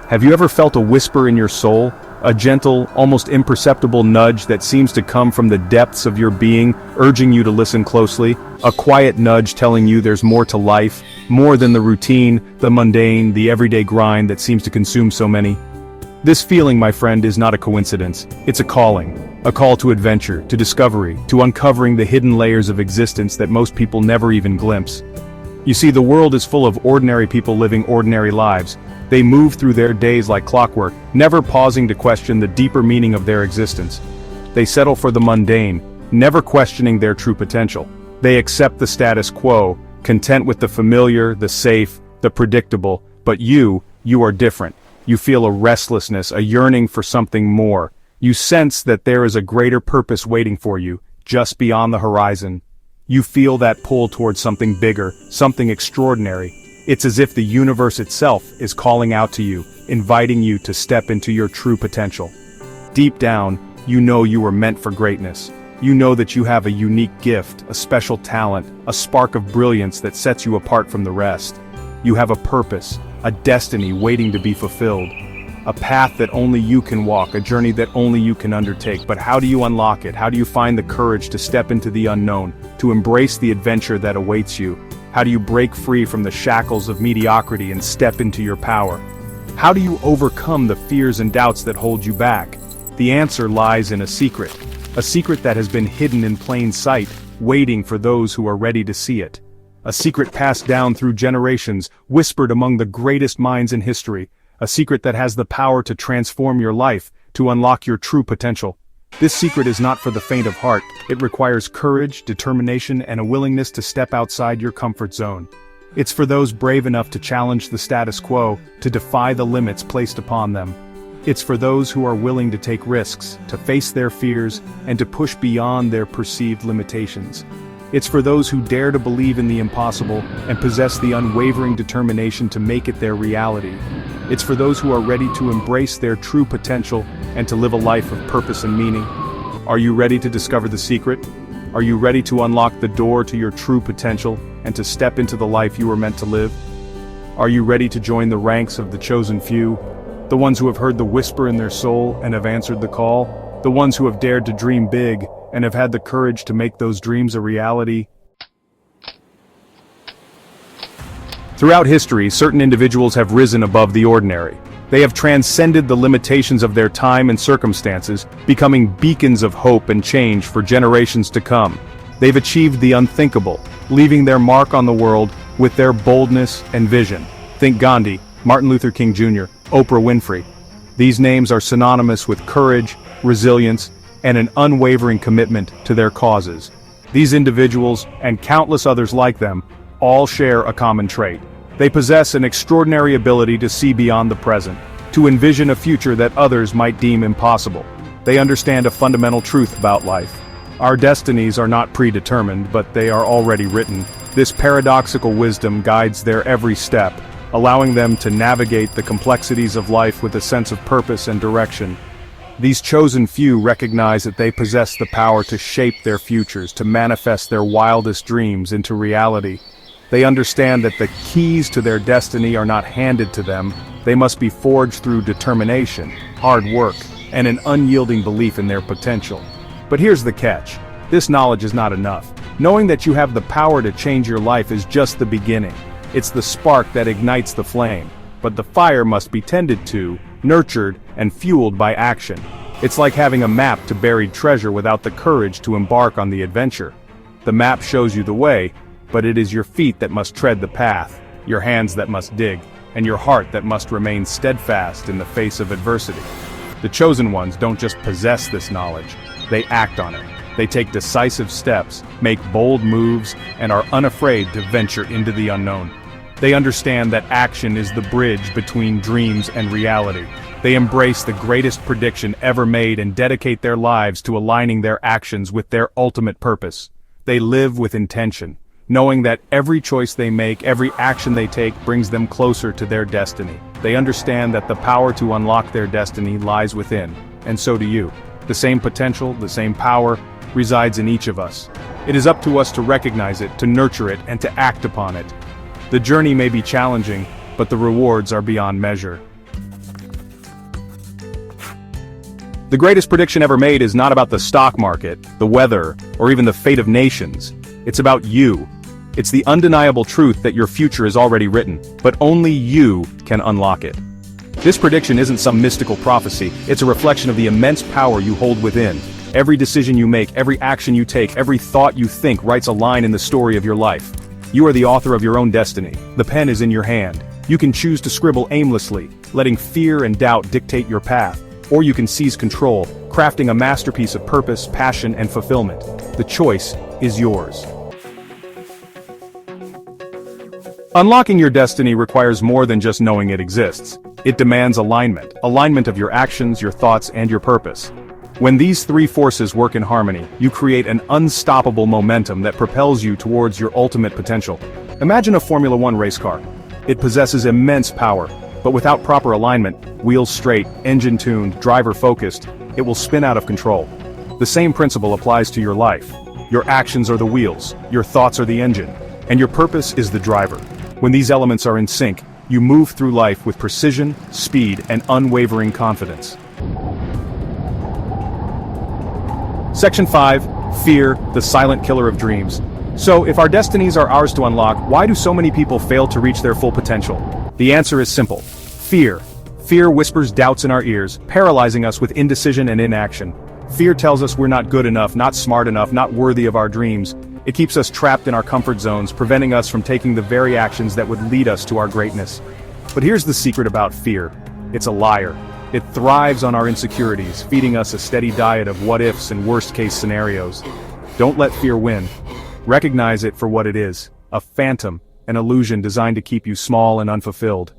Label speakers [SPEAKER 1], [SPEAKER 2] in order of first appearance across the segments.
[SPEAKER 1] Have you ever felt a whisper in your soul? A gentle, almost imperceptible nudge that seems to come from the depths of your being, urging you to listen closely? A quiet nudge telling you there's more to life, more than the routine, the mundane, the everyday grind that seems to consume so many? This feeling, my friend, is not a coincidence. It's a calling. A call to adventure, to discovery, to uncovering the hidden layers of existence that most people never even glimpse. You see, the world is full of ordinary people living ordinary lives. They move through their days like clockwork, never pausing to question the deeper meaning of their existence. They settle for the mundane, never questioning their true potential. They accept the status quo, content with the familiar, the safe, the predictable. But you are different. You feel a restlessness, a yearning for something more. You sense that there is a greater purpose waiting for you, just beyond the horizon. You feel that pull towards something bigger, something extraordinary. It's as if the universe itself is calling out to you, inviting you to step into your true potential. Deep down, you know you were meant for greatness. You know that you have a unique gift, a special talent, a spark of brilliance that sets you apart from the rest. You have a purpose, a destiny waiting to be fulfilled. A path that only you can walk, a journey that only you can undertake. But how do you unlock it? How do you find the courage to step into the unknown, to embrace the adventure that awaits you? How do you break free from the shackles of mediocrity and step into your power? How do you overcome the fears and doubts that hold you back? The answer lies in a secret that has been hidden in plain sight, waiting for those who are ready to see it. A secret passed down through generations, whispered among the greatest minds in history. A secret that has the power to transform your life, to unlock your true potential. This secret is not for the faint of heart. It requires courage, determination, and a willingness to step outside your comfort zone. It's for those brave enough to challenge the status quo, to defy the limits placed upon them. It's for those who are willing to take risks, to face their fears, and to push beyond their perceived limitations. It's for those who dare to believe in the impossible and possess the unwavering determination to make it their reality. It's for those who are ready to embrace their true potential and to live a life of purpose and meaning. Are you ready to discover the secret? Are you ready to unlock the door to your true potential and to step into the life you were meant to live? Are you ready to join the ranks of the chosen few? The ones who have heard the whisper in their soul and have answered the call? The ones who have dared to dream big and have had the courage to make those dreams a reality? Throughout history, certain individuals have risen above the ordinary. They have transcended the limitations of their time and circumstances, becoming beacons of hope and change for generations to come. They've achieved the unthinkable, leaving their mark on the world with their boldness and vision. Think Gandhi, Martin Luther King Jr., Oprah Winfrey. These names are synonymous with courage, resilience, and an unwavering commitment to their causes. These individuals, and countless others like them, all share a common trait. They possess an extraordinary ability to see beyond the present, to envision a future that others might deem impossible. They understand a fundamental truth about life. Our destinies are not predetermined, but they are already written. This paradoxical wisdom guides their every step, allowing them to navigate the complexities of life with a sense of purpose and direction. These chosen few recognize that they possess the power to shape their futures, to manifest their wildest dreams into reality. They understand that the keys to their destiny are not handed to them. They must be forged through determination, hard work, and an unyielding belief in their potential. But here's the catch. This knowledge is not enough. Knowing that you have the power to change your life is just the beginning. It's the spark that ignites the flame. But the fire must be tended to, nurtured, and fueled by action. It's like having a map to buried treasure without the courage to embark on the adventure. The map shows you the way, but it is your feet that must tread the path, your hands that must dig, and your heart that must remain steadfast in the face of adversity. The chosen ones don't just possess this knowledge, they act on it. They take decisive steps, make bold moves, and are unafraid to venture into the unknown. They understand that action is the bridge between dreams and reality. They embrace the greatest prediction ever made and dedicate their lives to aligning their actions with their ultimate purpose. They live with intention, knowing that every choice they make, every action they take brings them closer to their destiny. They understand that the power to unlock their destiny lies within, and so do you. The same potential, the same power, resides in each of us. It is up to us to recognize it, to nurture it, and to act upon it. The journey may be challenging, but the rewards are beyond measure. The greatest prediction ever made is not about the stock market, the weather, or even the fate of nations. It's about you. It's the undeniable truth that your future is already written, but only you can unlock it. This prediction isn't some mystical prophecy, it's a reflection of the immense power you hold within. Every decision you make, every action you take, every thought you think writes a line in the story of your life. You are the author of your own destiny. The pen is in your hand. You can choose to scribble aimlessly, letting fear and doubt dictate your path. Or you can seize control, crafting a masterpiece of purpose, passion, and fulfillment. The choice is yours. Unlocking your destiny requires more than just knowing it exists. It demands alignment of your actions, your thoughts, and your purpose. When these three forces work in harmony, you create an unstoppable momentum that propels you towards your ultimate potential. Imagine a Formula One race car. It possesses immense power, but without proper alignment, wheels straight, engine tuned, driver focused, it will spin out of control. The same principle applies to your life. Your actions are the wheels, your thoughts are the engine, and your purpose is the driver. When these elements are in sync, you move through life with precision, speed, and unwavering confidence. Section 5. Fear, the silent killer of dreams. So, if our destinies are ours to unlock, why do so many people fail to reach their full potential? The answer is simple. Fear. Fear whispers doubts in our ears, paralyzing us with indecision and inaction. Fear tells us we're not good enough, not smart enough, not worthy of our dreams. It keeps us trapped in our comfort zones, preventing us from taking the very actions that would lead us to our greatness. But here's the secret about fear. It's a liar. It thrives on our insecurities, feeding us a steady diet of what-ifs and worst-case scenarios. Don't let fear win. Recognize it for what it is, a phantom, an illusion designed to keep you small and unfulfilled.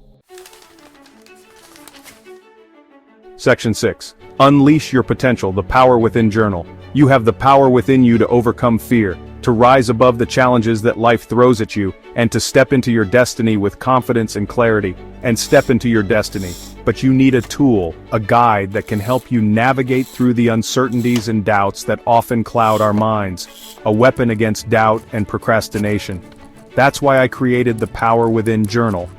[SPEAKER 1] Section 6. Unleash your potential, the power within journal. You have the power within you to overcome fear, to rise above the challenges that life throws at you, and to step into your destiny with confidence and clarity, and step into your destiny. But you need a tool, a guide that can help you navigate through the uncertainties and doubts that often cloud our minds, a weapon against doubt and procrastination. That's why I created the Power Within Journal.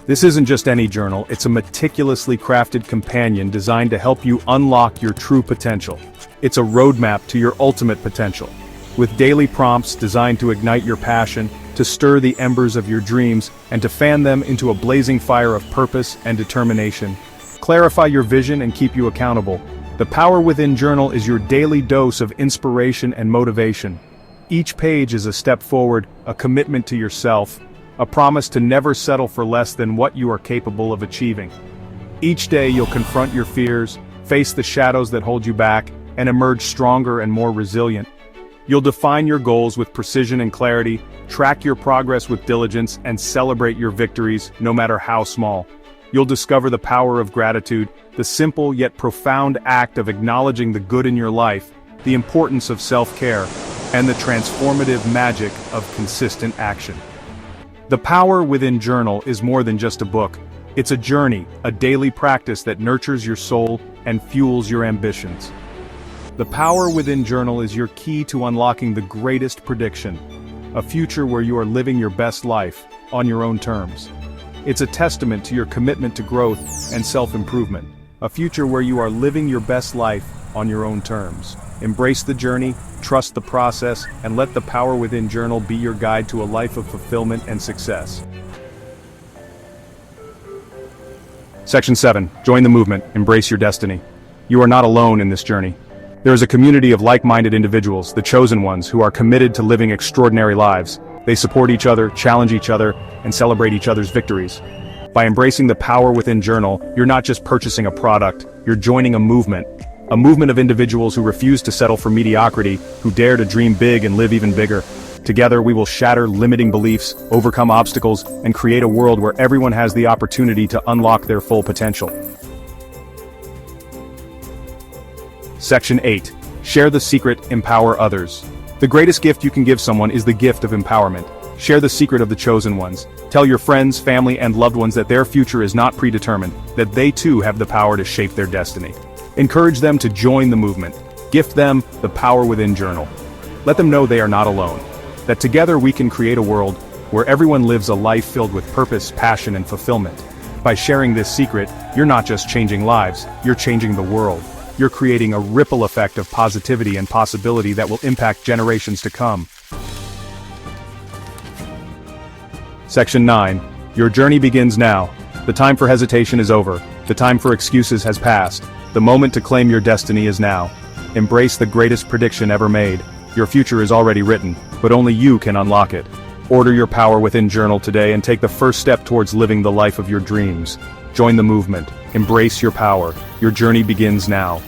[SPEAKER 1] This isn't just any journal, it's a meticulously crafted companion designed to help you unlock your true potential. It's a roadmap to your ultimate potential. With daily prompts designed to ignite your passion, to stir the embers of your dreams, and to fan them into a blazing fire of purpose and determination. Clarify your vision and keep you accountable. The Power Within Journal is your daily dose of inspiration and motivation. Each page is a step forward, a commitment to yourself, a promise to never settle for less than what you are capable of achieving. Each day you'll confront your fears, face the shadows that hold you back, and emerge stronger and more resilient. You'll define your goals with precision and clarity, track your progress with diligence, and celebrate your victories, no matter how small. You'll discover the power of gratitude, the simple yet profound act of acknowledging the good in your life, the importance of self-care, and the transformative magic of consistent action. The Power Within Journal is more than just a book. It's a journey, a daily practice that nurtures your soul and fuels your ambitions. The Power Within Journal is your key to unlocking the greatest prediction, a future where you are living your best life, on your own terms. It's a testament to your commitment to growth and self-improvement, a future where you are living your best life on your own terms. Embrace the journey, trust the process, and let the Power Within Journal be your guide to a life of fulfillment and success. Section 7. Join the movement, embrace your destiny. You are not alone in this journey. There is a community of like-minded individuals, the chosen ones, who are committed to living extraordinary lives. They support each other, challenge each other, and celebrate each other's victories. By embracing the Power Within Journal, you're not just purchasing a product, you're joining a movement of individuals who refuse to settle for mediocrity, who dare to dream big and live even bigger. Together we will shatter limiting beliefs, overcome obstacles, and create a world where everyone has the opportunity to unlock their full potential. Section 8. Share the secret, empower others. The greatest gift you can give someone is the gift of empowerment. Share the secret of the chosen ones. Tell your friends, family, and loved ones that their future is not predetermined, that they too have the power to shape their destiny. Encourage them to join the movement. Gift them the Power Within Journal. Let them know they are not alone, that together we can create a world where everyone lives a life filled with purpose, passion, and fulfillment. By sharing this secret, you're not just changing lives, you're changing the world. you're creating a ripple effect of positivity and possibility that will impact generations to come. Section 9. Your journey begins now. The time for hesitation is over. The time for excuses has passed. The moment to claim your destiny is now. Embrace the greatest prediction ever made. Your future is already written, but only you can unlock it. Order your power within journal today and take the first step towards living the life of your dreams. Join the movement. Embrace your power. Your journey begins now.